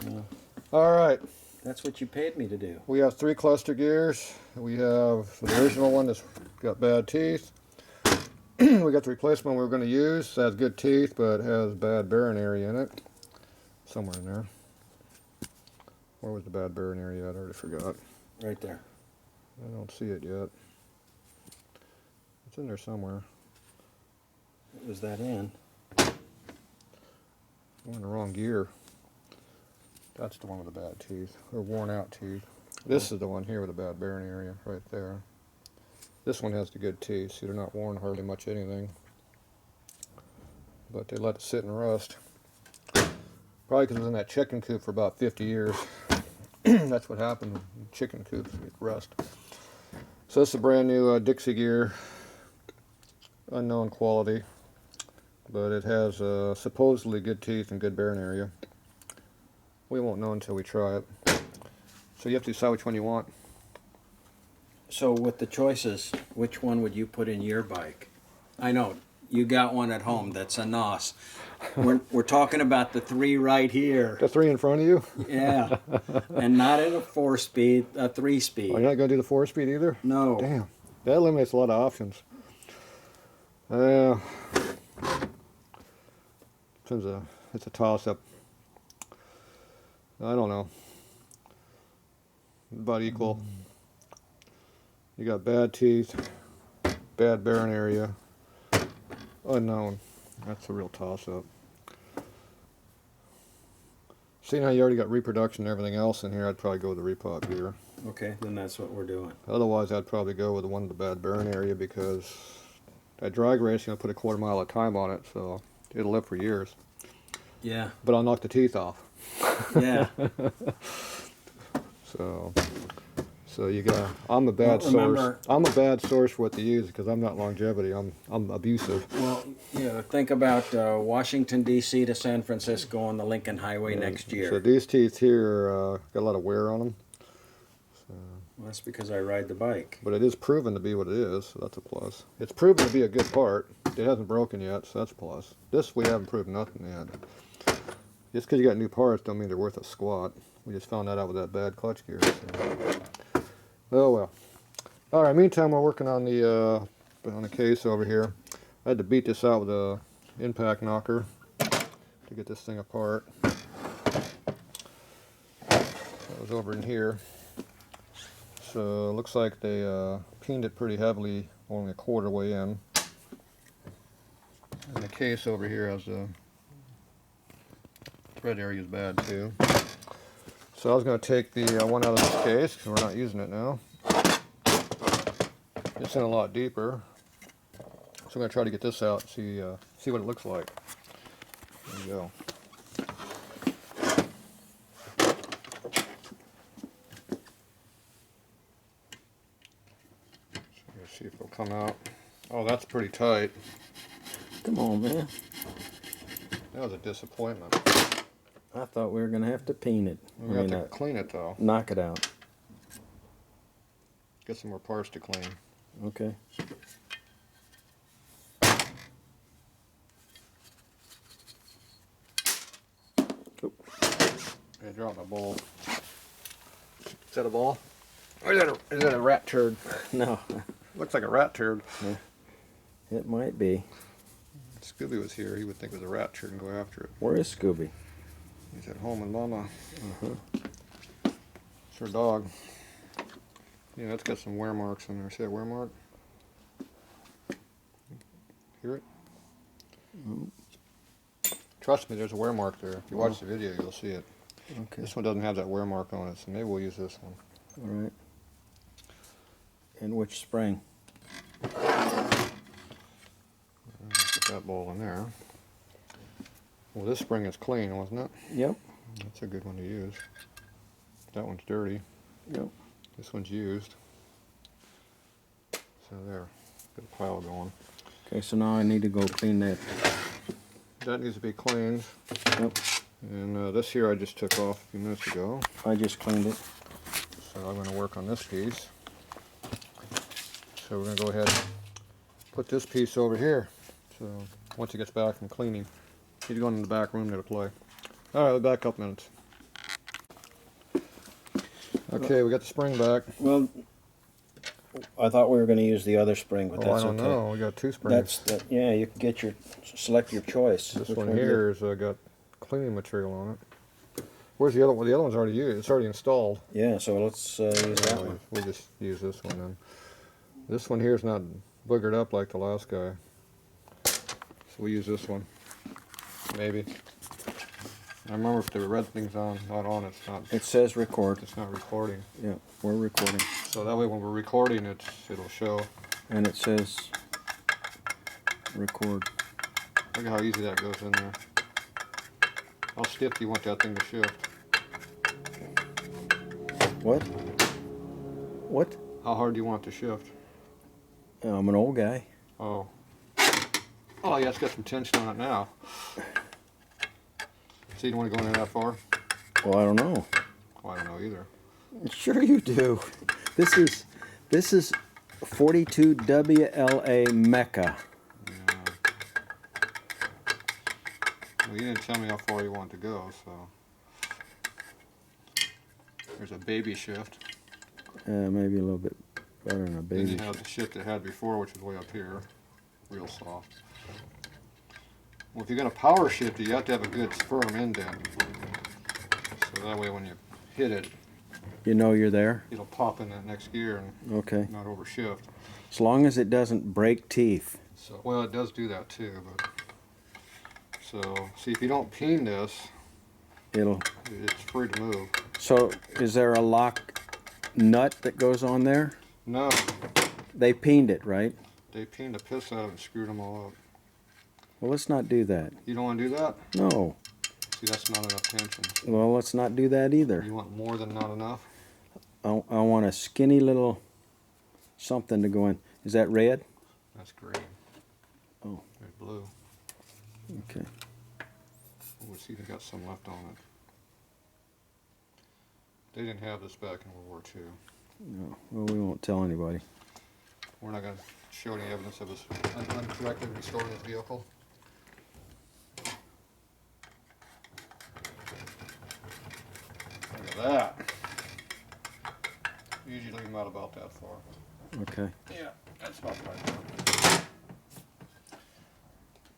Yeah. All right. That's what you paid me to do. We have 3 cluster gears. We have the original one that's got bad teeth. We got the replacement we were going to use. It has good teeth, but has bad bearing area in it. Somewhere in there. Where was the bad bearing area? I already forgot. Right there. I don't see it yet. It's in there somewhere. Was that in? We're in the wrong gear. That's the one with the bad teeth, or worn out teeth. This is the one here with the bad bearing area, right there. This one has the good teeth, see they're not worn hardly much anything. But they let it sit and rust. Probably because it was in that chicken coop for about 50 years. That's what happened when chicken coops get rust. So this is a brand new Dixie gear. Unknown quality. But it has supposedly good teeth and good bearing area. We won't know until we try it. So you have to decide which one you want. So with the choices, which one would you put in your bike? I know, you got one at home that's a NOS. We're talking about the 3 right here. The 3 in front of you? Yeah. And not at a 4-speed, a 3-speed. Oh, you're not going to do the 4-speed either? No. Damn. That eliminates a lot of options. It's a toss-up. I don't know. About equal. You got bad teeth, bad bearing area, unknown. That's a real toss-up. Seeing how you already got reproduction and everything else in here, I'd probably go with the repot gear. Okay, then that's what we're doing. Otherwise, I'd probably go with the one with the bad bearing area because that drag race, you're going to put a 1/4 mile at a time on it, so it'll live for years. Yeah. But I'll knock the teeth off. Yeah. So you got. I'm a bad source. I'm a bad source for what to use because I'm not longevity. I'm abusive. Well, yeah. Think about Washington D.C. to San Francisco on the Lincoln Highway next year. So these teeth here got a lot of wear on them. So. Well, that's because I ride the bike. But it is proven to be what it is, so that's a plus. It's proven to be a good part. It hasn't broken yet, so that's a plus. This we haven't proved nothing yet. Just because you got new parts don't mean they're worth a squat. We just found that out with that bad clutch gear. So. Oh well. All right. Meantime, we're working on the case over here. I had to beat this out with a impact knocker to get this thing apart. That was over in here. So it looks like they peened it pretty heavily, only a 1/4 way in. And the case over here has the thread area is bad too. So I was going to take the one out of this case because we're not using it now. It's in a lot deeper. So I'm going to try to get this out and see what it looks like. There you go. See if it'll come out. Oh, that's pretty tight. Come on, man. That was a disappointment. I thought we were going to have to peen it. We have to clean it though. Knock it out. Get some more parts to clean. Okay. Oop. I dropped my ball. Is that a ball? Or is that a rat turd? No. Looks like a rat turd. Yeah. It might be. If Scooby was here, he would think it was a rat turd and go after it. Where is Scooby? He's at home with Mama. It's her dog. Yeah, it's got some wear marks in there. See that wear mark? Hear it? Trust me, there's a wear mark there. If you watch the video, you'll see it. Okay. This one doesn't have that wear mark on it, so maybe we'll use this one. All right. And which spring? Put that ball in there. Well, this spring is clean, wasn't it? Yep. That's a good one to use. That one's dirty. Yep. This one's used. So there, got a pile going. Okay, so now I need to go clean that. That needs to be cleaned. Yep. And this here I just took off a few minutes ago. I just cleaned it. So I'm going to work on this piece. So we're going to go ahead and put this piece over here. So once it gets back from cleaning, he's going in the back room there to play. All right, we'll be back a couple minutes. Okay, we got the spring back. Well, I thought we were going to use the other spring, but Oh, that's I don't okay. know. We got two springs. Yeah. You can get select your choice. This Which one do you- here has got cleaning material on it. Where's the other one? The other one's already used. It's already installed. Yeah. So let's use that one. We'll just use this one then. This one here is not boogered up like the last guy. So we'll use this one. Maybe. I remember if the red thing's on, not on, it's not. It says record. It's not recording. Yeah, we're recording. So that way when we're recording, it'll show. And it says record. Look at how easy that goes in there. How stiff do you want that thing to shift? What? What? How hard do you want it to shift? I'm an old guy. Oh. Oh yeah, it's got some tension on it now. So you don't want to go in there that far? Well, I don't know. Oh, I don't know either. Sure you do. This is 42 WLA Mecca. Yeah. Well, you didn't tell me how far you want to go, so. There's a baby shift. Maybe a little bit better than a Then baby. you have the shift it had before, which is way up here. Real soft. Well, if you're going to power shift it, you have to have a good firm indent. So that way when you hit it, You know you're there? it'll pop in that next gear and Okay. not overshift. As long as it doesn't break teeth. So, well, it does do that too, but. So, see, if you don't peen this, It'll. it's free to move. So is there a lock nut that goes on there? No, They peened it, right? they peened the piss out of it and screwed them all up. Well, let's not do that. You don't want to do that? No. See, that's not enough tension. Well, let's not do that either. You want more than not enough? I want a skinny little something to go in. Is that red? That's green. Oh. There's blue. Okay. Let's see if they got some left on it. They didn't have this back in World War II. No. Well, we won't tell anybody. We're not going to show any evidence of us uncorrectly restoring this vehicle. Look at that. Usually leave them out about that far. Okay. Yeah, that's about right.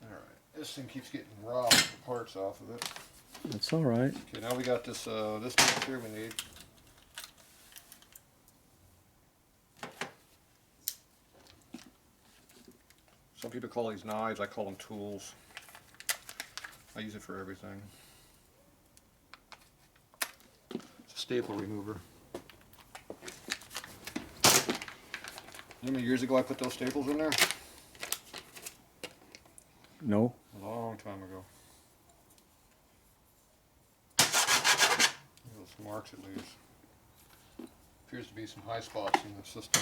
Alright, this thing keeps getting robbed with the parts off of it. That's all right. Okay, now we got this this piece here we need. Some people call these knives, I call them tools. I use it for everything. It's a staple remover. You know how many years ago I put those staples in there? No. A long time ago. Those marks it leaves. Appears to be some high spots in the system.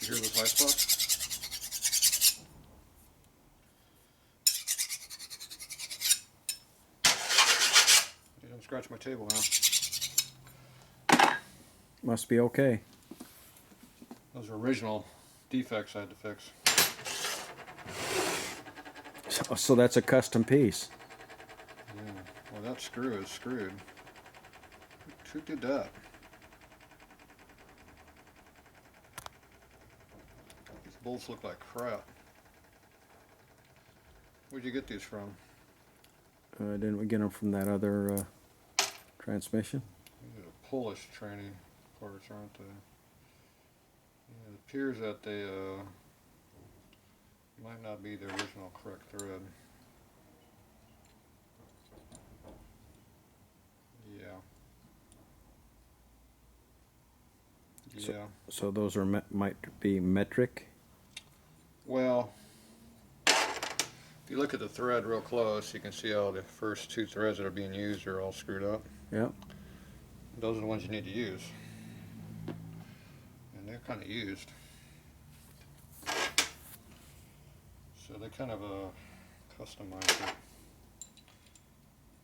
Did you hear those high spots? You didn't scratch my table now. Must be okay. Those are original defects I had to fix. So that's a custom piece. Yeah. Well, that screw is screwed. Who did that? These bolts look like crap. Where'd you get these from? Didn't we get them from that other transmission? These are Polish training parts, aren't they? Yeah, it appears that they might not be the original correct thread. Yeah. Yeah. So those are might be metric. Well, if you look at the thread real close, you can see how the first two threads that are being used are all screwed up. Yep. Those are the ones you need to use. And they're kind of used. So they kind of customize it.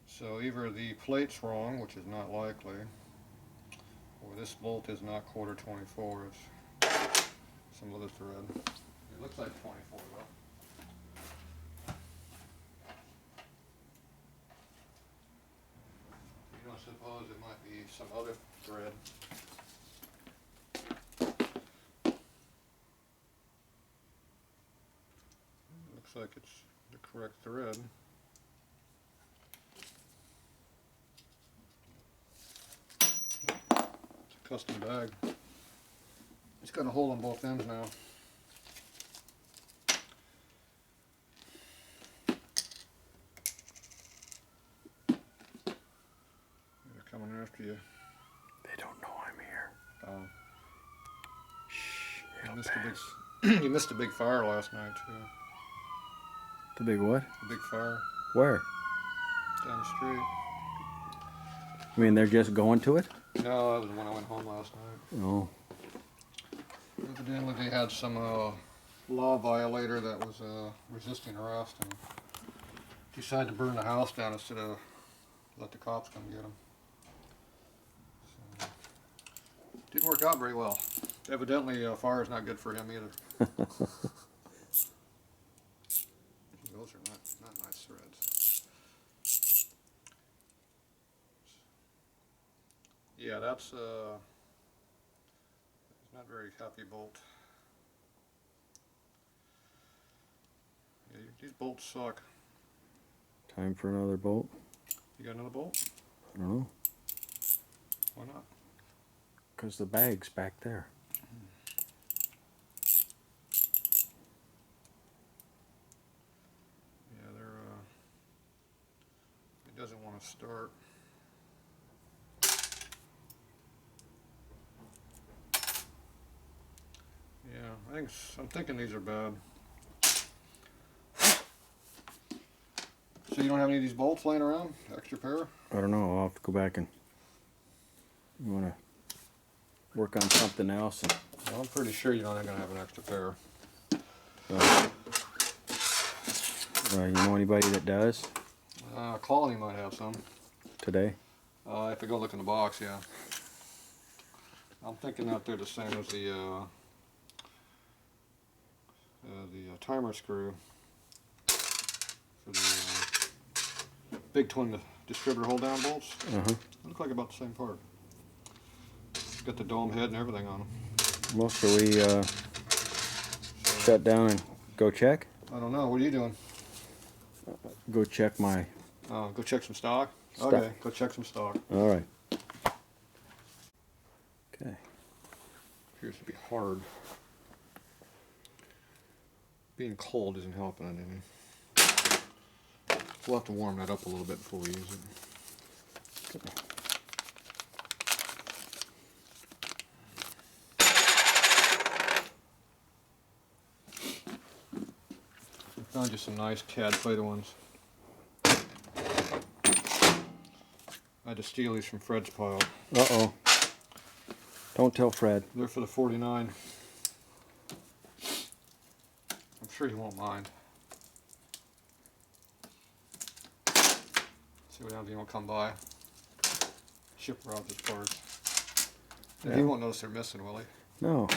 So either the plate's wrong, which is not likely, or this bolt is not quarter 24, it's some other thread. It looks like 24 though. suppose it might be some other thread. Looks like it's the correct thread. It's a custom bag. It's got a hole on both ends now. They're coming after you. They don't know I'm here. Oh. Shh. You missed a big fire last night too. The big what? A big fire Where? down the street. I mean, they're just going to it? No, that was when I went home last night. Oh. Evidently they had some law violator that was resisting arrest and decided to burn the house down instead of let the cops come get him. So, didn't work out very well. Evidently fire is not good for him either. Those are not nice threads. Yeah, that's not very happy bolt. Yeah, these bolts suck. Time for another bolt? You got another bolt? I don't know. Why not? Because the bag's back there. Yeah, it doesn't want to start. Yeah, I'm thinking these are bad. So you don't have any of these bolts laying around? Extra pair? I don't know. I'll have to go back and... You want to work on something else? And, Well, I'm pretty sure you're not going to have an extra pair. you know anybody that does? Colony might have some. Today? If I go look in the box, yeah. I'm thinking that they're the same as the timer screw for the big twin distributor hold down bolts. Uh-huh. They look like about the same part. Got the dome head and everything on them. Well, shall we shut down and go check? I don't know. What are you doing? Go check my... Go check some stock? Stock. Okay, go check some stock. All right. Okay. Appears to be hard. Being cold isn't helping it any. We'll have to warm that up a little bit before we use it. Okay. I found you some nice CAD plated ones. I had to steal these from Fred's pile. Uh-oh. Don't tell Fred. They're for the 49. I'm sure he won't mind. See what happens if he won't come by. Ship robbed his parts. And Yeah. he won't notice they're missing, will he? No. Look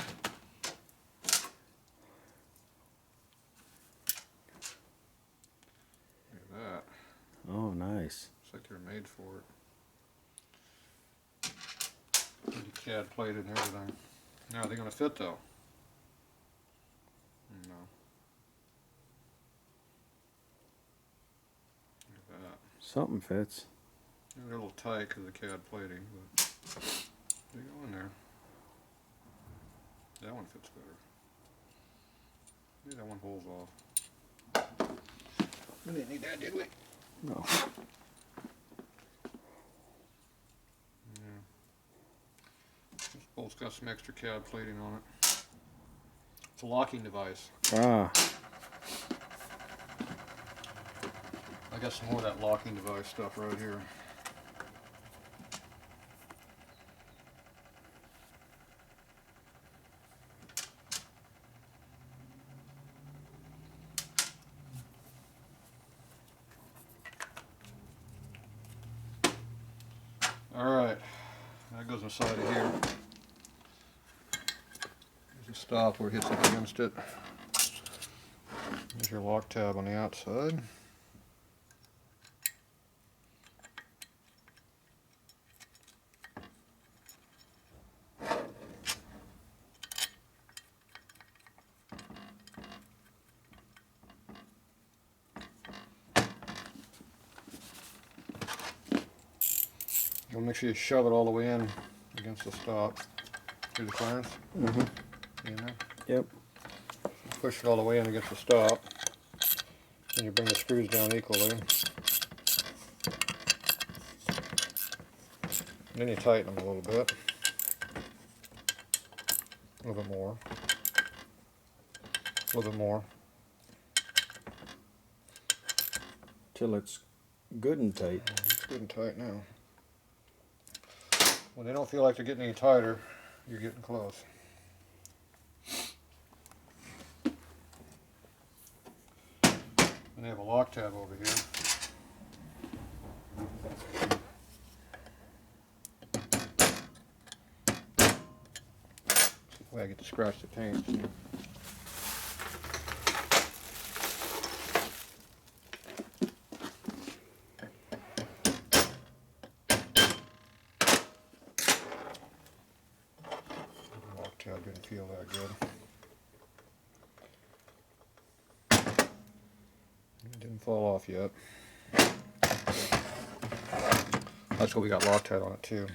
at that. Oh, nice. Looks like they're made for it. Pretty CAD plated and everything. Now, are they going to fit though? No. Look at that. Something fits. They're a little tight because of the CAD plating, but they go in there. That one fits better. Yeah, that one holds off. We didn't need that, did we? No. Yeah. This bolt's got some extra CAD plating on it. It's a locking device. Ah. I got some more of that locking device stuff right here. Alright, that goes inside of here. There's a stop where it hits up against it. There's your lock tab on the outside. So make sure you shove it all the way in against the stop. See the clearance? Mm-hmm. You know? Yep. Push it all the way in against the stop. And you bring the screws down equally. And then you tighten them a little bit. A little bit more. A little bit more. Till it's good and tight. It's good and tight now. When they don't feel like they're getting any tighter, you're getting close. And they have a lock tab over here. That way I get to scratch the paint. Lock tab didn't feel that good. It didn't fall off yet. That's why we got Loctite on it too,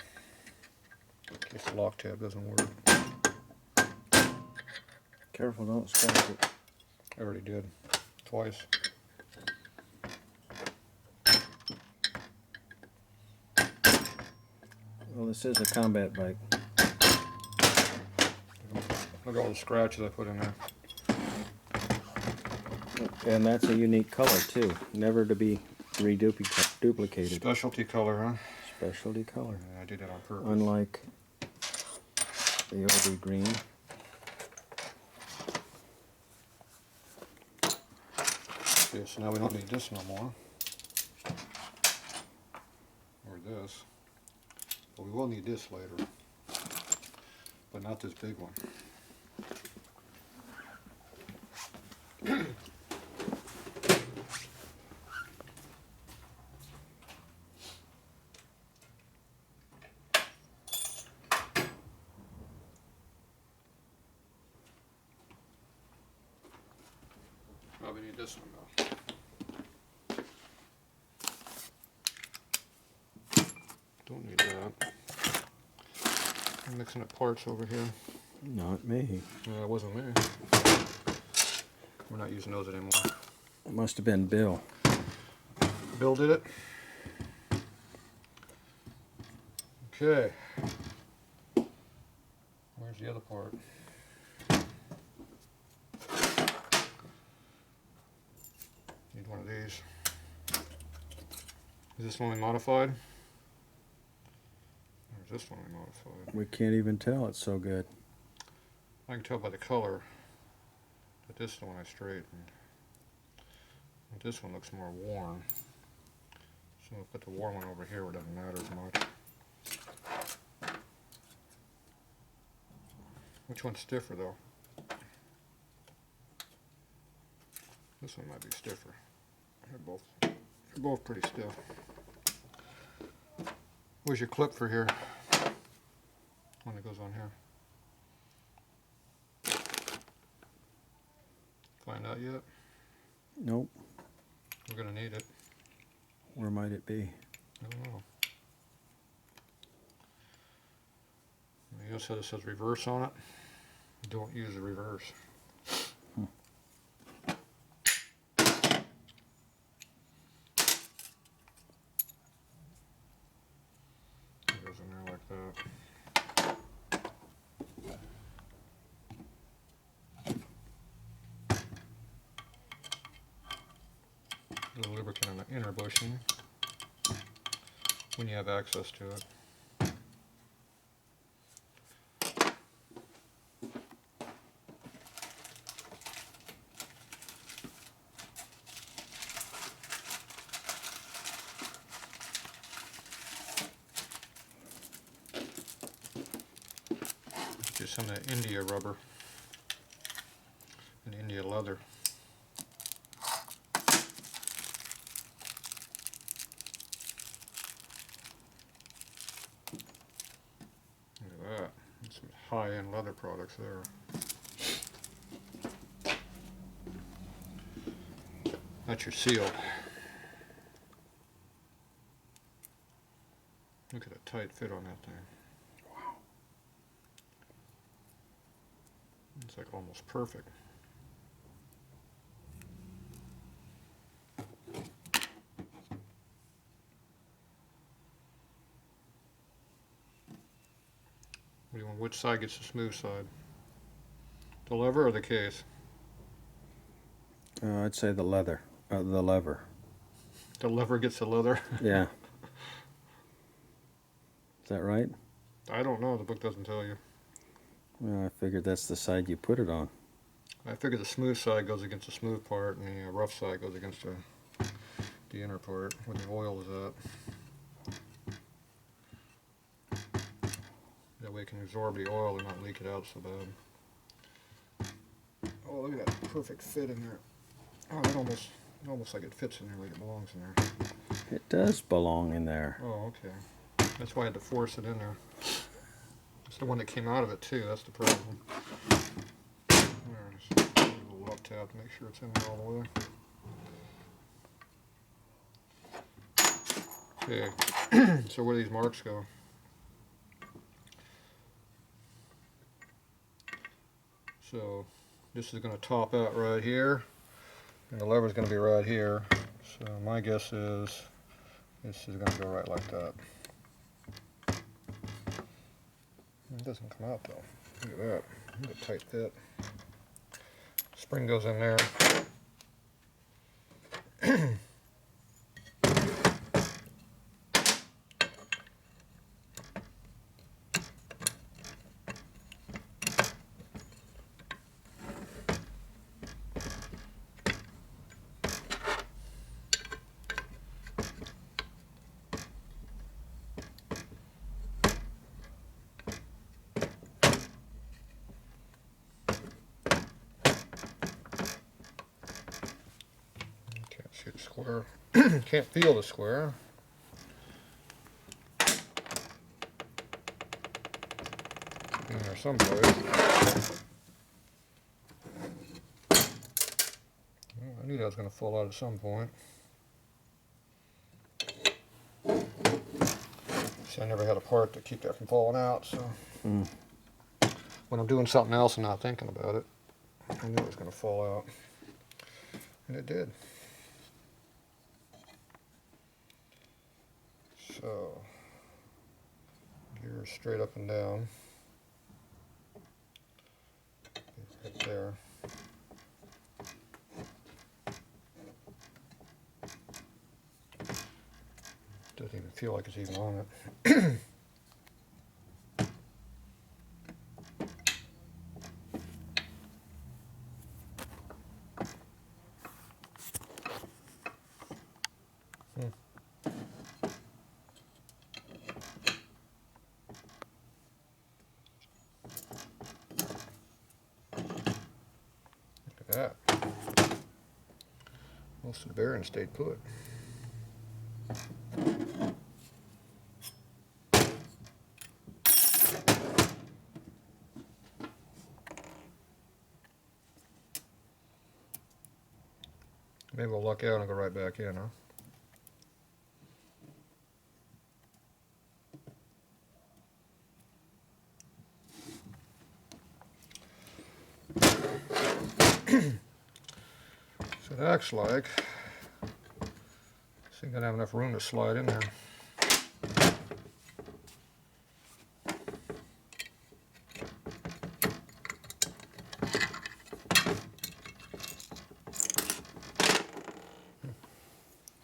in case the Loctite doesn't work. Careful, don't scratch it. I already did, twice. Well, this is a combat bike. Look at all the scratches I put in there. And that's a unique color too. Never to be reduplicated. Specialty color, huh? Specialty color. Yeah, I did that on purpose. Unlike the OD green. Okay, so now we don't need this no more. Or this. But we will need this later. But not this big one. Probably need this one though. Don't need that. I'm mixing up parts over here. Not me. It wasn't me. We're not using those anymore. It must have been Bill. Bill did it. Okay. Where's the other part? Need one of these. Is this one we modified? Or is this one we modified? We can't even tell, it's so good. I can tell by the color that this is the one I straightened. But this one looks more worn. So I'll put the worn one over here where it doesn't matter as much. Which one's stiffer though? This one might be stiffer. They're both pretty stiff. Where's your clip for here? One that goes on here. Find out yet? Nope. We're gonna need it. Where might it be? I don't know. You also said it says reverse on it. Don't use the reverse. It goes in there like that. A little lubricant on the inner bushing when you have access to it. Just some of the India rubber and India leather. Look at that. That's some high-end leather products there. That's your seal. Look at the tight fit on that thing. Wow. It's like almost perfect. What do you want? Which side gets the smooth side? The lever or the case? I'd say the leather, the lever. The lever gets the leather? Yeah. Is that right? I don't know. The book doesn't tell you. Well, I figured that's the side you put it on. I figure the smooth side goes against the smooth part, and the rough side goes against the inner part where the oil is at. That way it can absorb the oil and not leak it out so bad. Oh, look at that perfect fit in there. Oh, it almost like it fits in there like it belongs in there. It does belong in there. Oh, okay. That's why I had to force it in there. It's the one that came out of it too, that's the problem. There, just a little up tap to make sure it's in there all the way. Okay, so where do these marks go? So this is going to top out right here, and the lever is going to be right here. So my guess is this is going to go right like that. It doesn't come out though. Look at that. Look at tight fit. Spring goes in there. See the square. Can't feel the square. In there someplace. Well, I knew that was going to fall out at some point. See, I never had a part to keep that from falling out, so when I'm doing something else and not thinking about it, I knew it was going to fall out. And it did. So, gears straight up and down. Right there. Doesn't even feel like it's even on it. That. Most of the bearings stayed put. Maybe we'll luck out and go right back in, huh? So it acts like this ain't gonna have enough room to slide in there.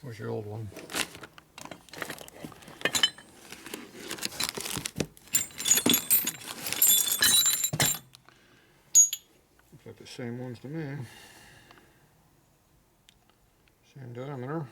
Where's your old one? Looks like the same ones to me. Same diameter.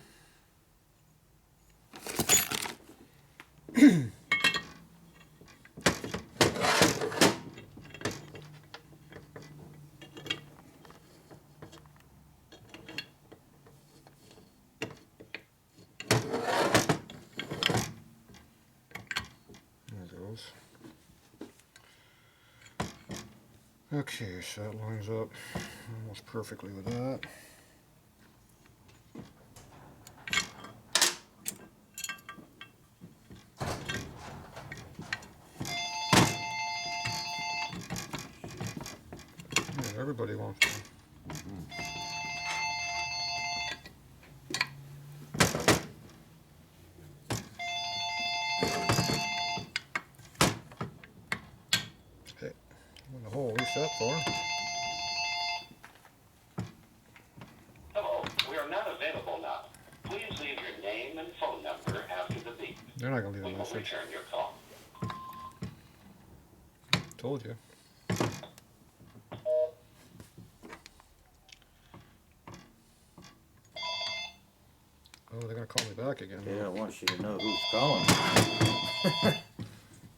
Okay, so that lines up almost perfectly with that. Everybody wants one. Okay, in the hole reset for. Hello, we are not available now. Please leave your name and phone number after the beep. They're not gonna leave We a will message. return your call. Told you. Oh, they're gonna call me back again. They don't want you to know who's calling.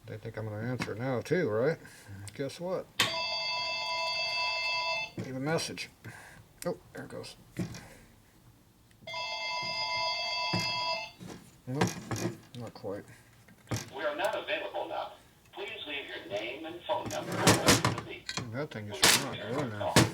They think I'm gonna answer now too, right? Guess what? Leave a message. Oh, there it goes. Nope, not quite. We are not available now. Please leave your name and phone number after the beep. That thing We just will not return going your now. call.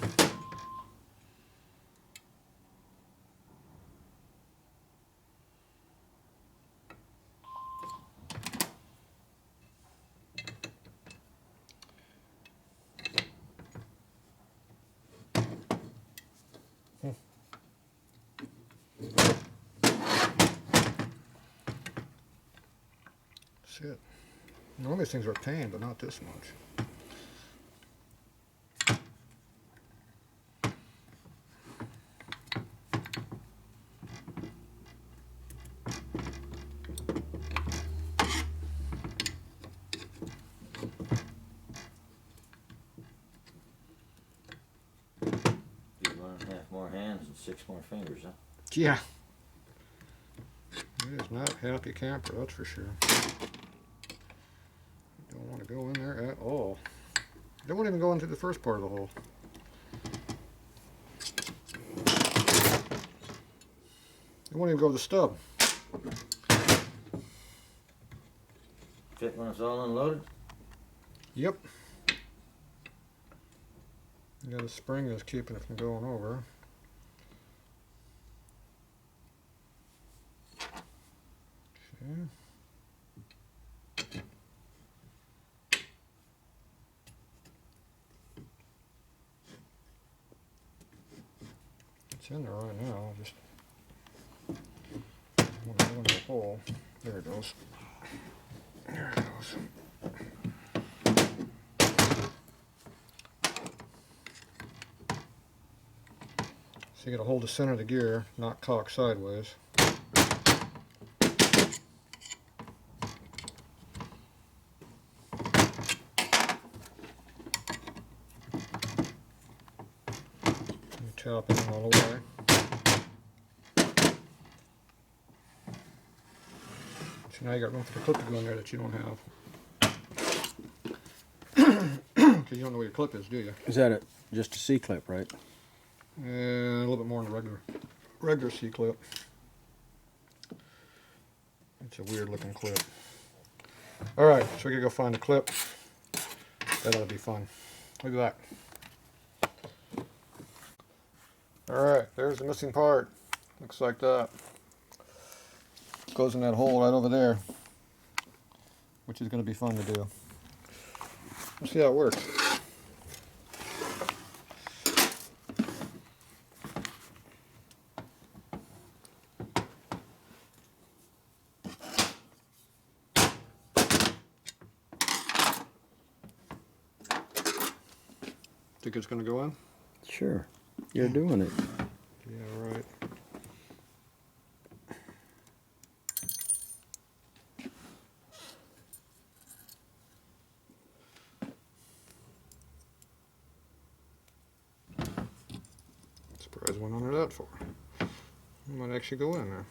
Shit. Normally these things are a pain, but not this much. You 1.5 more hands and 6 more fingers, huh? Yeah. It is not happy camper, that's for sure. Don't want to go in there at all. They won't even go into the first part of the hole. They won't even go to the stub. Fit when it's all unloaded? Yep. Yeah, the spring is keeping it from going over. Okay. It's in there right now. Just want to go in the hole. There it goes. There it goes. So you got to hold the center of the gear, not cock sideways. You tap in all the way. So now you got room for the clip to go in there that you don't have. Because you don't know where your clip is, do you? Is that just a C-clip, right? And a little bit more than a regular C-clip. It's a weird looking clip. Alright, so we gotta go find the clip. That ought to be fun. Look at that. Alright, there's the missing part. Looks like that. Goes in that hole right over there. Which is gonna be fun to do. Let's see how it works. Think it's gonna go in? Sure. You're doing it. Yeah, right. Surprised went under that for. It might actually go in there.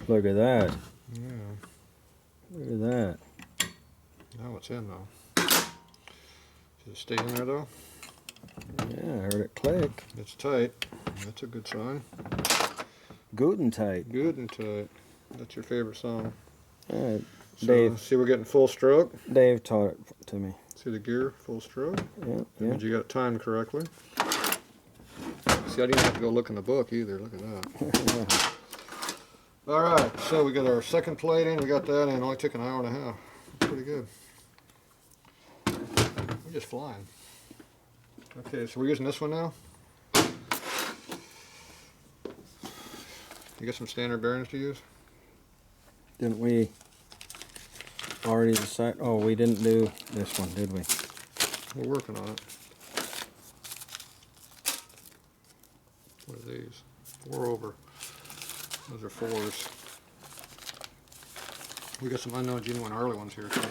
Look at that. Yeah. Look at that. Now it's in though. Does it stay in there though? Yeah, I heard it click. It's tight. That's a good sign. Good and tight. Good and tight. That's your favorite song. All right. So, Dave. see we're getting full stroke. Dave taught it to me. See the gear, full stroke. Yeah, That yeah. means you got it timed correctly. See, I didn't have to go look in the book either. Look at that. All right, so we got our second plate in. We got that in. It only took an hour and a half. Pretty good. We're just flying. Okay, so we're using this one now. You got some standard bearings to use? Didn't we already decide? Oh, we didn't do this one, did we? We're working on it. What are these? 4 over. Those are 4s. We got some unknown genuine Harley ones here too.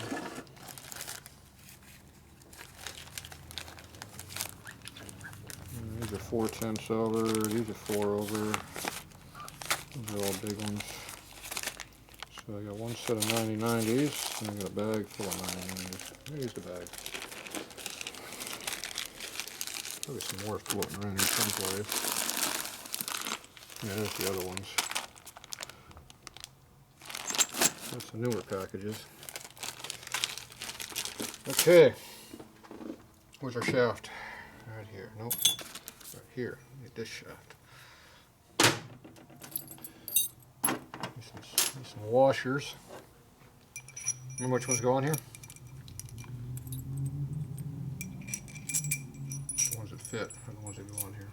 These are 410 silver. These are 4 over. These are all big ones. So I got one set of 9090s, and I got a bag full of 9090s. Here's the bag. Probably some more floating around here someplace. Yeah, there's the other ones. That's the newer packages. Okay. Where's our shaft? Right here. Nope. Right here. Need this shaft. Need some washers. Remember which ones go on here? The ones that fit are the ones that go on here.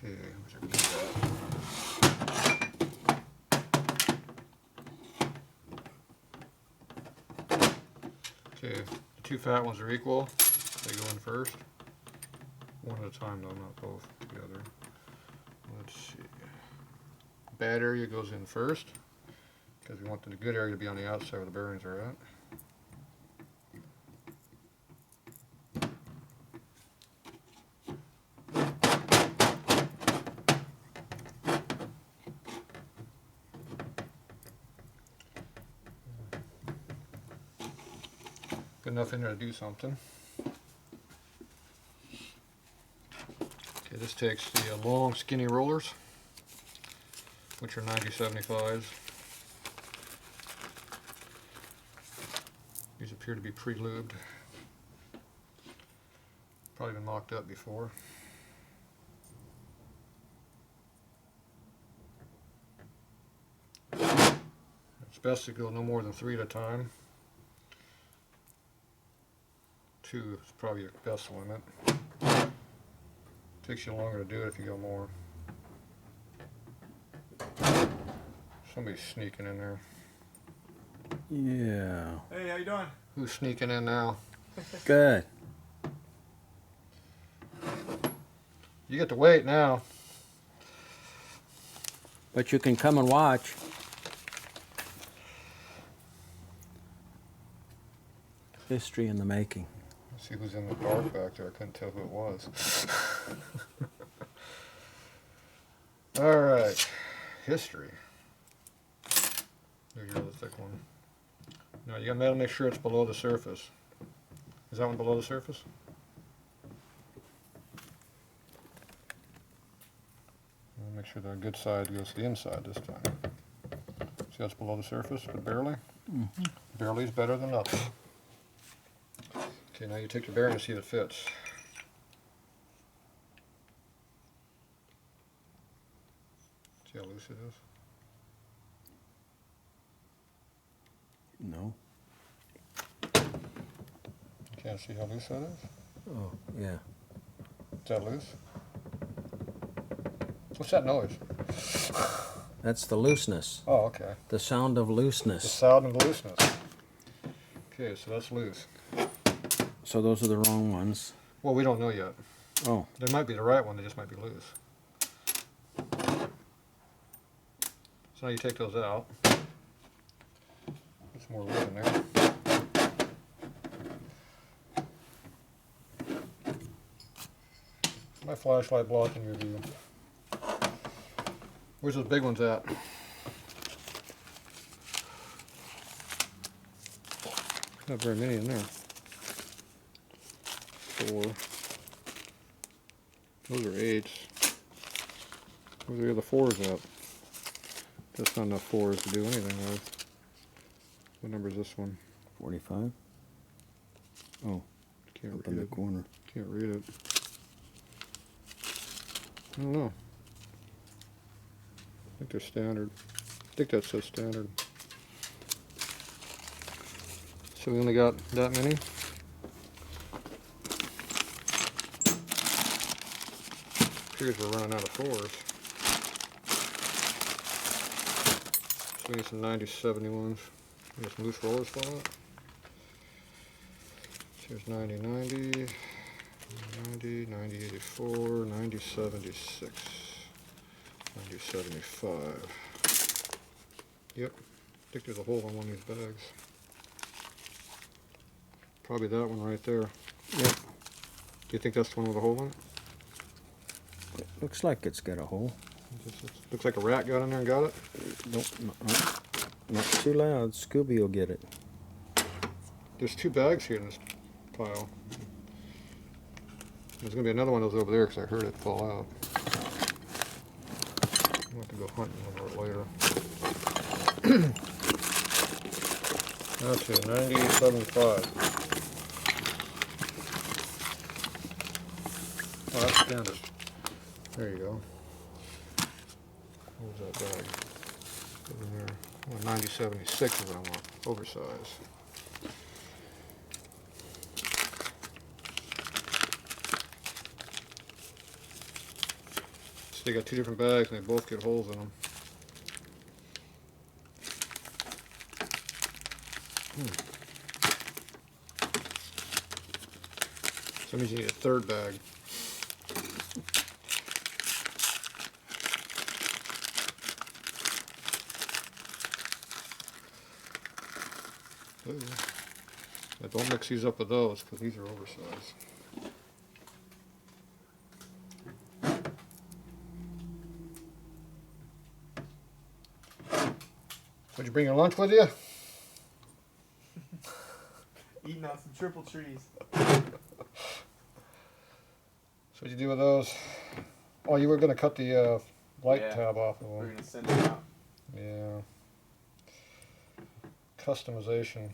Okay, where's our key at? Okay, the 2 fat ones are equal. They go in first. One at a time though, not both together. Let's see. Bad area goes in first, because we want the good area to be on the outside where the bearings are at. Good enough in there to do something. Okay, this takes the long skinny rollers, which are 9075s. These appear to be pre-lubed. Probably been mocked up before. It's best to go no more than 3 at a time. 2 is probably your best limit. Takes you longer to do it if you go more. Somebody's sneaking in there. Yeah. Hey, how you doing? Who's sneaking in now? Good. You get to wait now. But you can come and watch. History in the making. Let's see who's in the dark back there. I couldn't tell who it was. Alright. History. There's your other thick one. Now you gotta make sure it's below the surface. Is that one below the surface? Make sure the good side goes to the inside this time. See how it's below the surface, but barely? Mm-hmm. Barely is better than nothing. Okay, now you take your bearing to see if it fits. See how loose it is? No. You can't see how loose that is? Oh, yeah. Is that loose? What's that noise? That's the looseness. Oh, okay. The sound of The looseness. sound and the looseness. Okay, so that's loose. So those are the wrong ones. Well, we don't know yet. Oh, They might be the right one, they just might be loose. So now you take those out. There's more wood in there. My flashlight blocking your view. Where's those big ones at? Not very many in there. 4. Those are 8s. Where are the other 4s at? That's not enough 4s to do anything with. What number is this one? 45. Oh, Can't up in read the it. corner. Can't read it. I don't know. I think they're standard. I think that says standard. So we only got that many. Appears we're running out of 4s. So we need some 90-71s. We got some loose rollers fall out. Here's 90-90, 90, 90-84, 90-76, 90-75. Yep, I think there's a hole on one of these bags. Probably that one right there. Yep. Do you think that's the one with a hole in it? It looks like it's got a hole. Looks like a rat got in there and got it. Nope, not too loud. Scooby will get it. There's 2 bags here in this pile. There's going to be another one of those over there because I heard it fall out. I'll have to go hunting over it later. Let's see, 90-75. Oh, that's standard. There you go. What was that bag? Over there. Oh, 90-76 is what I want. Oversized. So they got 2 different bags and they both get holes in them. So that means you need a 3rd bag. Ooh. Yeah, don't mix these up with those because these are oversized. Would you bring your lunch with you? Eating on some triple trees. So what'd you do with those? Oh, you were going to cut the light Yeah. tab off of We're them. gonna send it out. Yeah. Customization.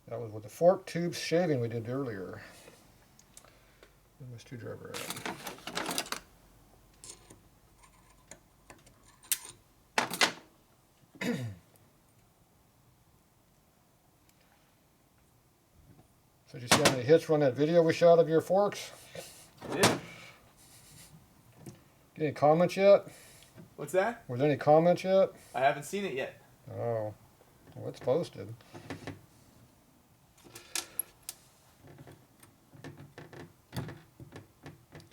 That was with the fork tube shaving we did earlier. Where's my screwdriver at? So did you see how many hits were on that video we shot of your forks? Yeah. Get any comments yet? What's that? Were there any comments yet? I haven't seen it yet. Oh, well, it's posted.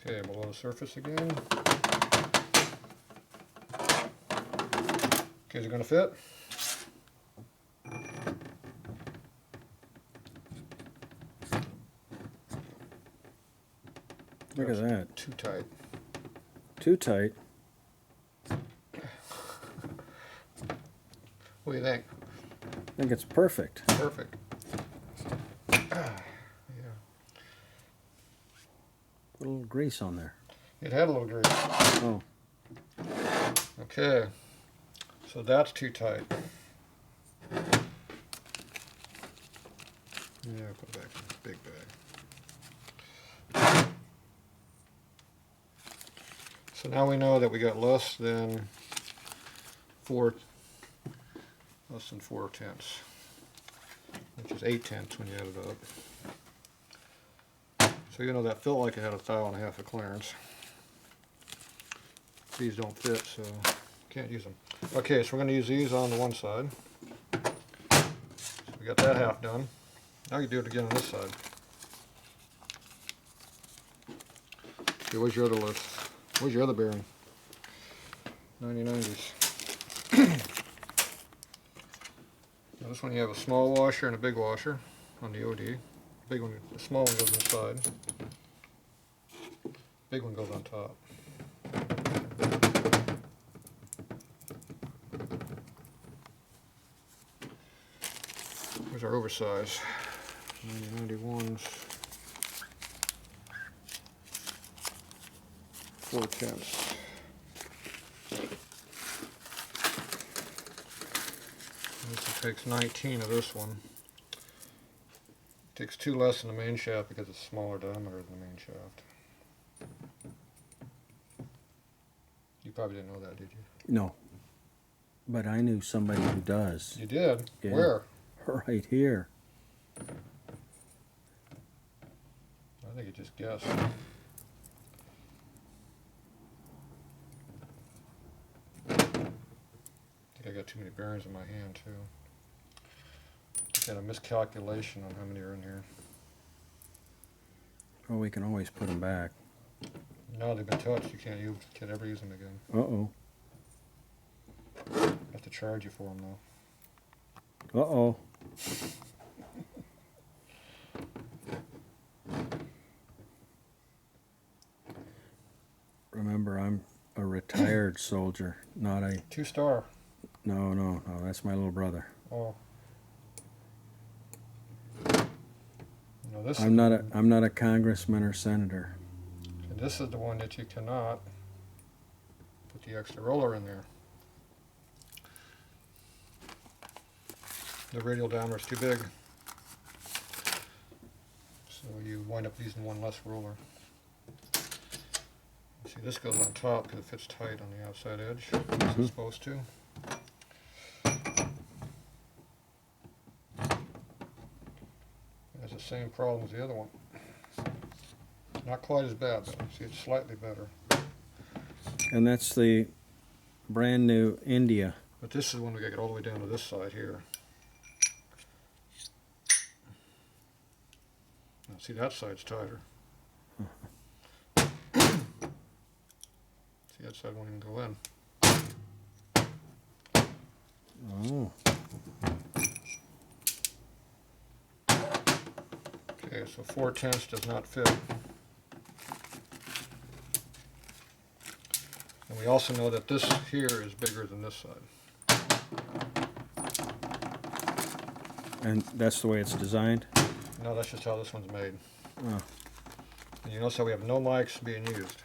Okay, below the surface again. Okay, is it gonna fit? Look at that. Too tight. Too tight. What do you think? I think it's perfect. Perfect. Yeah. Put a little grease on there. It had a little grease. Oh, Okay. So that's too tight. Yeah, put it back in this big bag. So now we know that we got less than 4 tenths, which is 8 tenths when you add it up. So you know that felt like it had 1.5 thou of clearance. These don't fit, so can't use them. Okay, so we're going to use these on the one side. So we got that half done. Now you do it again on this side. Okay, where's your other list? Where's your other bearing? 90-90s. Now this one you have a small washer and a big washer on the OD. Big one, the small one goes inside. Big one goes on top. Here's our oversized 90-91s. 4 tenths. This one takes 19 of this one. Takes 2 less than the main shaft because it's smaller diameter than the main shaft. You probably didn't know that, did you? no. But I knew somebody who does. You did? Yeah. Where? Right here. I think you just guessed. I think I got too many bearings in my hand too. Got a miscalculation on how many are in here. Oh, we can always put them back. Now they've been touched, you can't ever use them again. Uh-oh. I have to charge you for them though. Uh-oh. Remember, I'm a retired soldier, not a... 2-star. No, that's my little brother. Oh. No, this I'm not a congressman or senator. and this is the one that you cannot put the extra roller in there. The radial diameter is too big. So you wind up using one less roller. See, this goes on top because it fits tight on the outside edge, as it's supposed to. It has the same problem as the other one. Not quite as bad, though. See, it's slightly better. And that's the brand new India. But this is when we gotta get all the way down to this side here. Now, see, that side's tighter. See, that side won't even go in. Oh. Okay, so 4/10 does not fit. And we also know that this here is bigger than this side. And that's the way it's designed? No, that's just how this one's made. Oh. And you notice how we have no mics being used.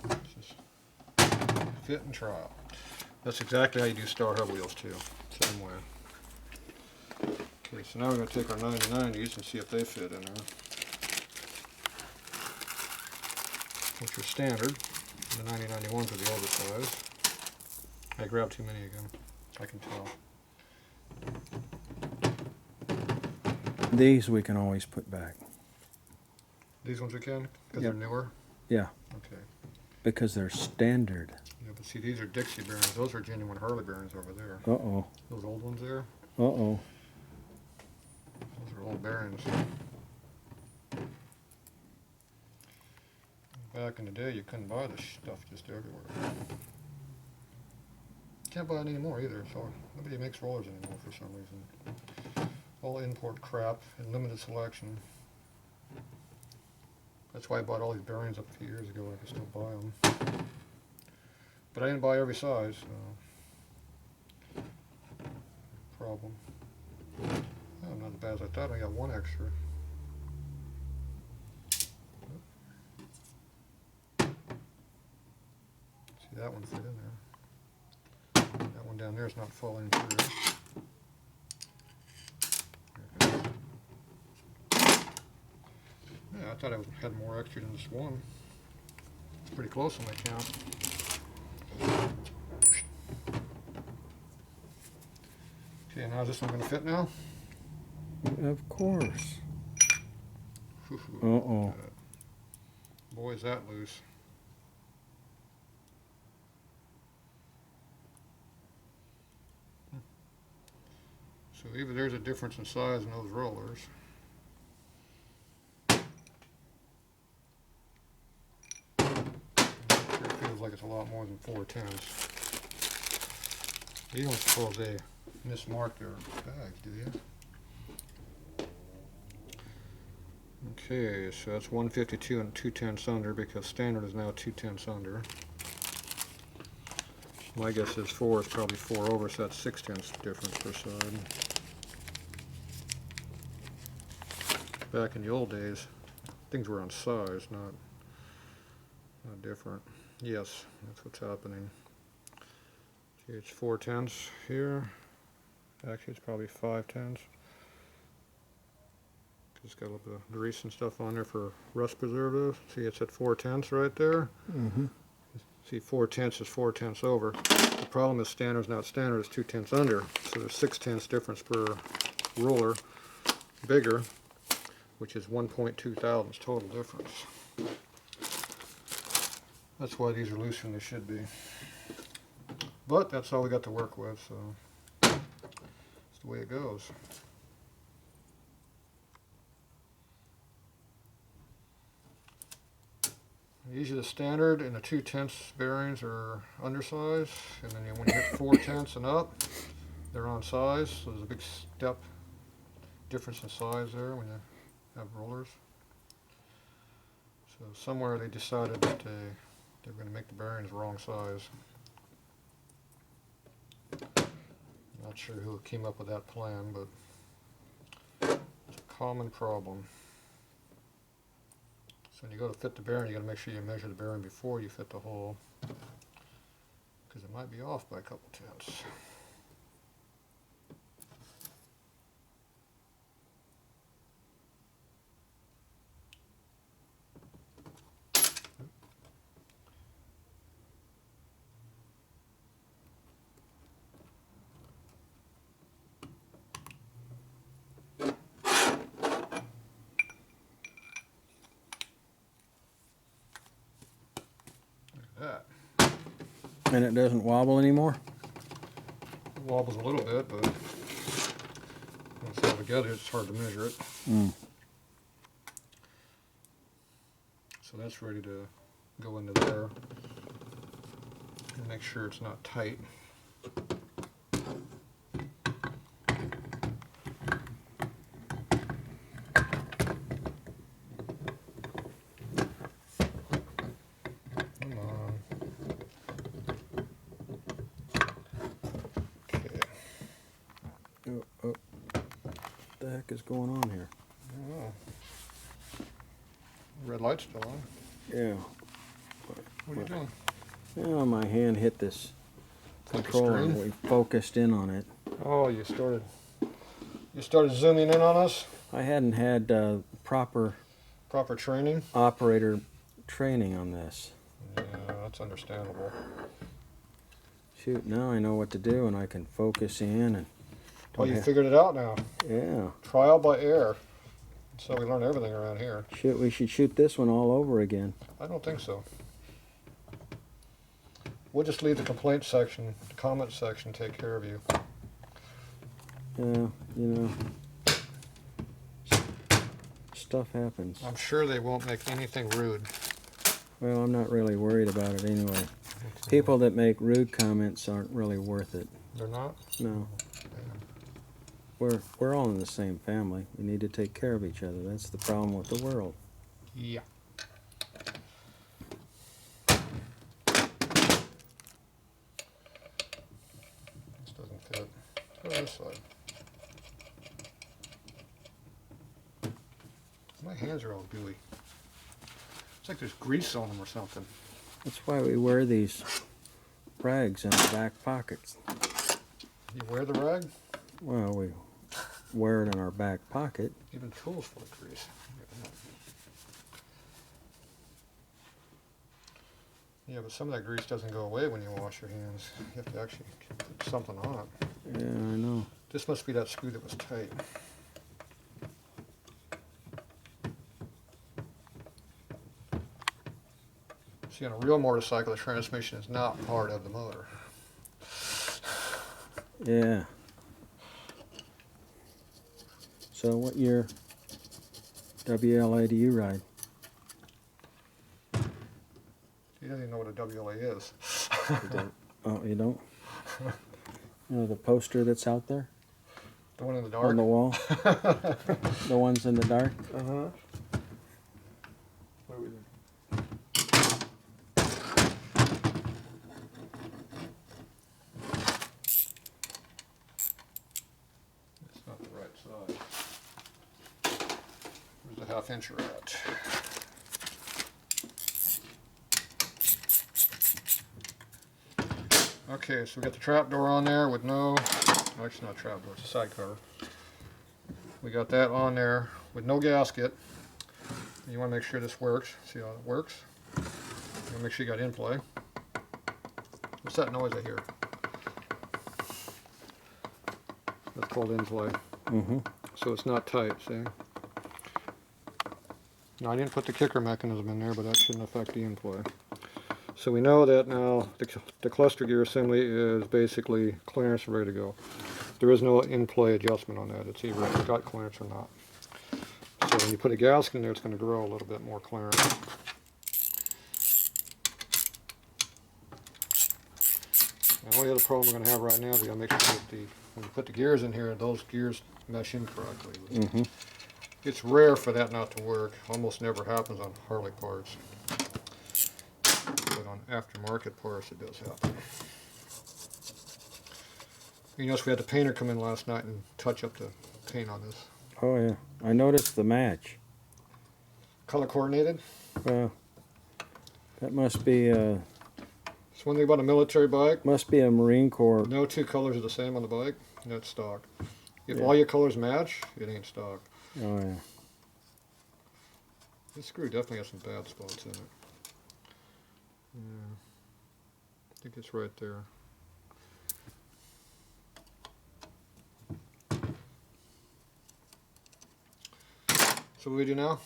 It's just fit and trial. That's exactly how you do star hub wheels too. Same way. Okay, so now we're going to take our 90/90s and see if they fit in there. Which are standard. The 90/91s are the oversized. I grabbed too many again. I can tell. These we can always put back. These ones we can? Because Yep. they're newer? Yeah, Okay. because they're standard. Yeah, but see, these are Dixie bearings. Those are genuine Harley bearings over there. Uh-oh. Those old ones there? Uh-oh. Those are old bearings. Back in the day, you couldn't buy this stuff just everywhere. Can't buy it anymore either, so nobody makes rollers anymore for some reason. All import crap in limited selection. That's why I bought all these bearings up a few years ago. I could still buy them. But I didn't buy every size, so problem. Oh, not as bad as I thought. I got one extra. See, that one fit in there. That one down there is not falling through. Yeah, I thought I had more extra than this one. It's pretty close on my count. Okay, now is this one going to fit now? Of course. Whew, Uh-oh. boy, is that loose. So either there's a difference in size in those rollers. It feels like it's a lot more than 4/10. You don't suppose they mismarked their bags, do you? Okay, so that's 152 and 2/10 under because standard is now 2/10 under. My guess is 4 is probably 4 over, so that's 6/10 difference per side. Back in the old days, things were on size, not different. Yes, that's what's happening. Okay, it's 4/10 here. Actually, it's probably 5/10. It's got a little bit of grease and stuff on there for rust preservative. See, it's at 4/10 right there. Mm-hmm. See, 4/10 is 4/10 over. The problem is standard's not standard, it's 2/10 under. So there's 6/10 difference per roller, bigger, which is 1.2 thousandths total difference. That's why these are looser than they should be. But that's all we got to work with, so that's the way it goes. Usually the standard and the 2/10 bearings are undersized, and then when you hit 4/10 and up, they're on size. So there's a big step difference in size there when you have rollers. So somewhere they decided that they're going to make the bearings the wrong size. Not sure who came up with that plan, but it's a common problem. So when you go to fit the bearing, you got to make sure you measure the bearing before you fit the hole, because it might be off by a couple tenths. That. And it doesn't wobble anymore? It wobbles a little bit, but once it's all together, it's hard to measure it. So that's ready to go into there. And make sure it's not tight. What the heck is going on here? Oh. Red light's still on. Yeah. What are you doing? Yeah, my hand hit this controller and screen? we focused in on it. Oh, you started zooming in on us? I hadn't had proper Training? operator training on this. Yeah, that's understandable. Shoot, now I know what to do and I can focus in and Well, you figured it out now. yeah. Trial by error. So we learn everything around here. Shoot, we should shoot this one all over again. I don't think so. We'll just leave the complaint section, the comment section, take care of you. Yeah, you know, stuff happens. I'm sure they won't make anything rude. Well, I'm not really worried about it anyway. People that make rude comments aren't really worth it. They're not? No. We're all in the same family. We need to take care of each other. That's the problem with the world. Yeah. This doesn't fit. Go this side. My hands are all gooey. It's like there's grease on them or something. That's why we wear these rags in our back pockets. You wear the rag? Well, we wear it in our back pocket. Even tools full of grease. Yeah, but some of that grease doesn't go away when you wash your hands. You have to actually put something on it. Yeah, I know. This must be that screw that was tight. See, on a real motorcycle, the transmission is not part of the motor. Yeah. So what year WLA do you ride? He doesn't even know what a WLA is. Oh, you don't? You know the poster that's out there The one in the on dark? the wall? The ones in the dark? Uh-huh. What are we doing? It's not the right side. Where's the half incher at? Okay, so we got the trap door on there with no, actually not trap door, it's a side cover. We got that on there with no gasket. You want to make sure this works. See how it works? You want to make sure you got in play. What's that noise I hear? That's called in play. Mm-hmm. So it's not tight, see? Now I didn't put the kicker mechanism in there, but that shouldn't affect the in play. So we know that now the cluster gear assembly is basically clearance and ready to go. There is no in play adjustment on that. It's either it's got clearance or not. So when you put a gasket in there, it's going to grow a little bit more clearance. The only other problem we're going to have right now is we got to make sure that when you put the gears in here, those gears mesh in correctly. Mm-hmm. It's rare for that not to work. Almost never happens on Harley parts. But on aftermarket parts, it does happen. You notice we had the painter come in last night and touch up the paint on this. Oh yeah, I noticed the match. Color coordinated. Well, that must be It's one thing about a military bike. a Marine Corps. No two colors are the same on the bike. That's stock. If Yeah. all your colors match, it ain't stock. Oh yeah. This screw definitely has some bad spots in it. Yeah. I think it's right there. So what do we do now?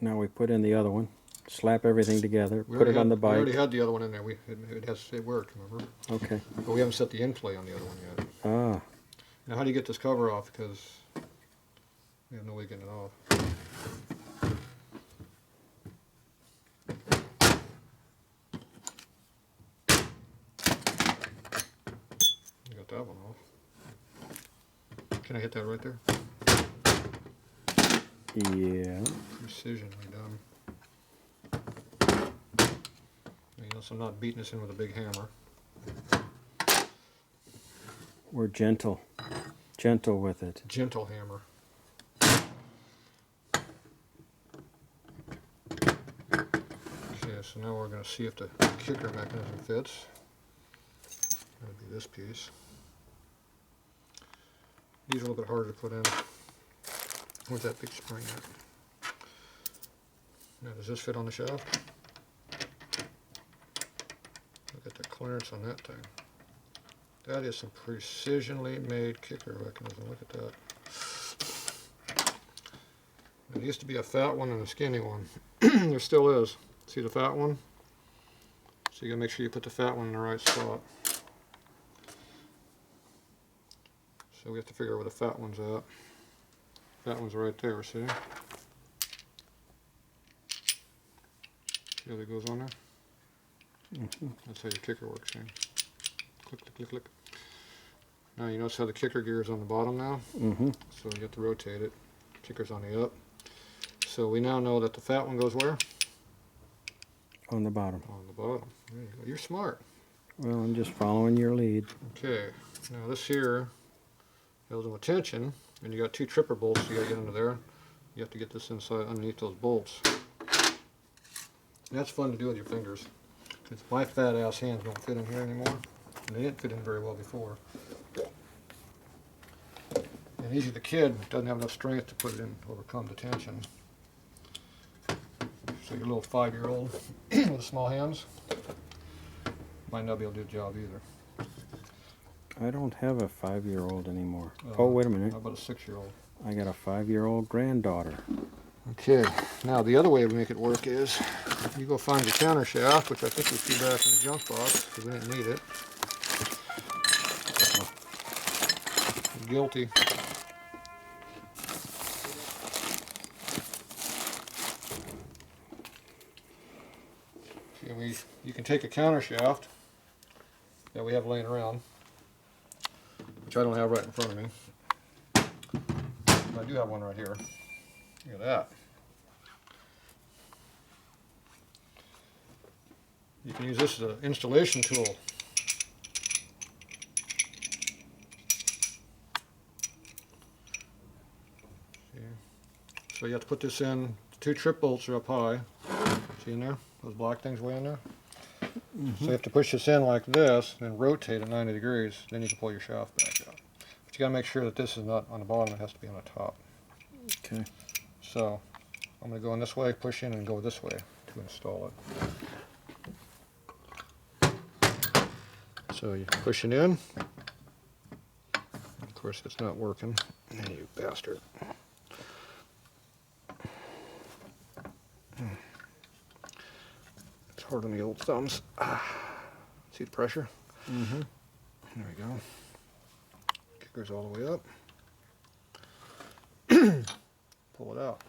Now we put in the other one, slap everything together, We put it already on the had- We already bike. had the other one in there. It worked, remember? Okay. But we haven't set the in play on the other one yet. Ah, Now how do you get this cover off? Because we have no way of getting it off. You got that one off. Can I hit that right there? yeah. Precisionly done. You notice I'm not beating this in with a big hammer. We're gentle with it. Gentle hammer. Okay, so now we're going to see if the kicker mechanism fits. That'd be this piece. These are a little bit harder to put in. Where's that big spring at? Now, does this fit on the shaft? Look at the clearance on that thing. That is some precisionally made kicker mechanism. Look at that. There used to be a fat one and a skinny one. There still is. See the fat one? So you gotta make sure you put the fat one in the right spot. So we have to figure out where the fat one's at. Fat one's right there, see? See how that goes on there? Mm-hmm. That's how your kicker works, see? Click, click, click, click. Now you notice how the kicker gear is on the bottom now? Mm-hmm. So you have to rotate it. Kicker's on the up. So we now know that the fat one goes where? On the bottom. On the bottom. There you go. You're smart. Well, I'm just following your lead. Okay. Now this here holds them with tension, and you got two tripper bolts you got to get under there. You have to get this inside underneath those bolts. And that's fun to do with your fingers. Because my fat ass hands don't fit in here anymore. And they didn't fit in very well before. And usually the kid doesn't have enough strength to put it in, overcome the tension. So your little 5-year-old with small hands might not be able to do the job either. I don't have a 5-year-old anymore. Oh, wait a minute. How about a 6-year-old? I got a 5-year-old granddaughter. Okay, now the other way to make it work is you go find your counter shaft, which I think we threw back in the junk box because we didn't need it. Guilty. Okay, you can take a counter shaft that we have laying around, which I don't have right in front of me. But I do have one right here. Look at that. You can use this as an installation tool. See? So you have to put this in. The 2 trip bolts are up high. See in there? Those black things way in there? Mm-hmm. So you have to push this in like this, and rotate it 90 degrees. Then you can pull your shaft back out. But you got to make sure that this is not on the bottom. It has to be on the top. Okay. So I'm going to go in this way, push in, and go this way to install it. So you push it in, course, it's not working. You bastard. It's hard on the old thumbs. See the pressure? Mm-hmm. There we go. Kicker's all the way up. Pull it out.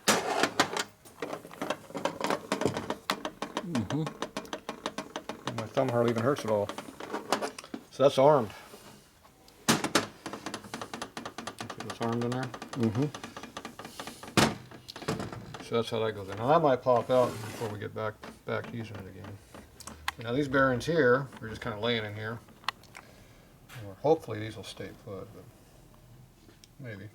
Mm-hmm. My thumb hardly even hurts at all. So that's armed. See what's armed in there? Mm-hmm. So that's how that goes in. Now that might pop out before we get back to using it again. Now these bearings here are just kind of laying in here. And hopefully these will stay put, but maybe.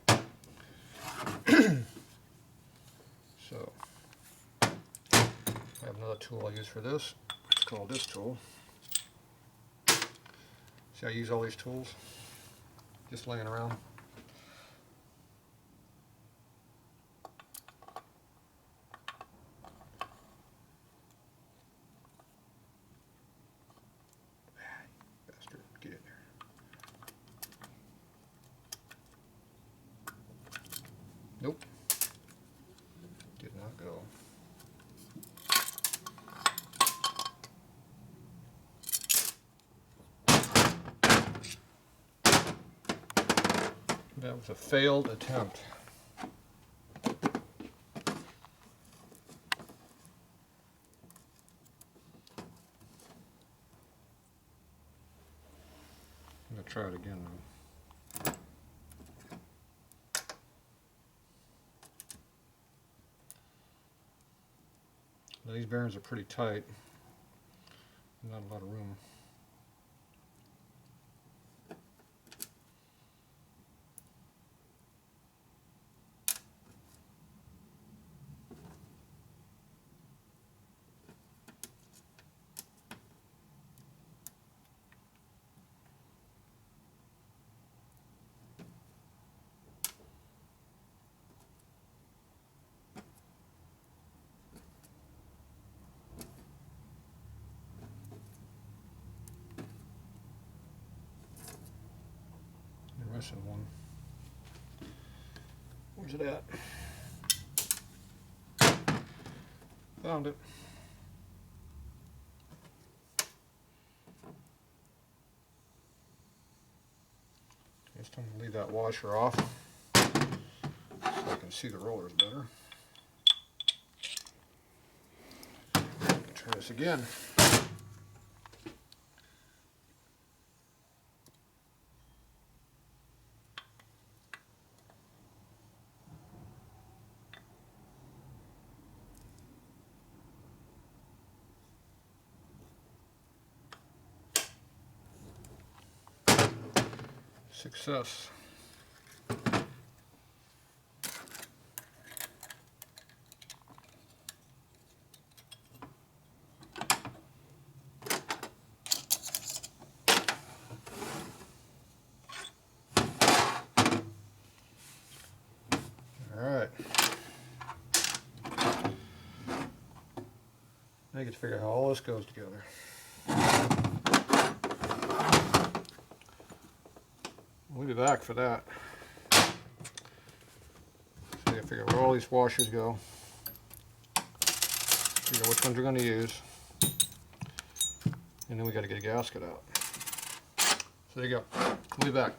So I have another tool I'll use for this. It's called this tool. See, I use all these tools just laying around. Bastard, get in there. Nope. Did not go. That was a failed attempt. I'm going to try it again though. Now, these bearings are pretty tight. Not a lot of room. Missing one. Where's it at? Found it. Just I'm gonna leave that washer off so I can see the rollers better. Try this again. Success. All right. Now I get to figure out how all this goes together. We'll be back for that. So I gotta figure out where all these washers go. Figure out which ones we're going to use. And then we got to get a gasket out. So there you go. We'll be back.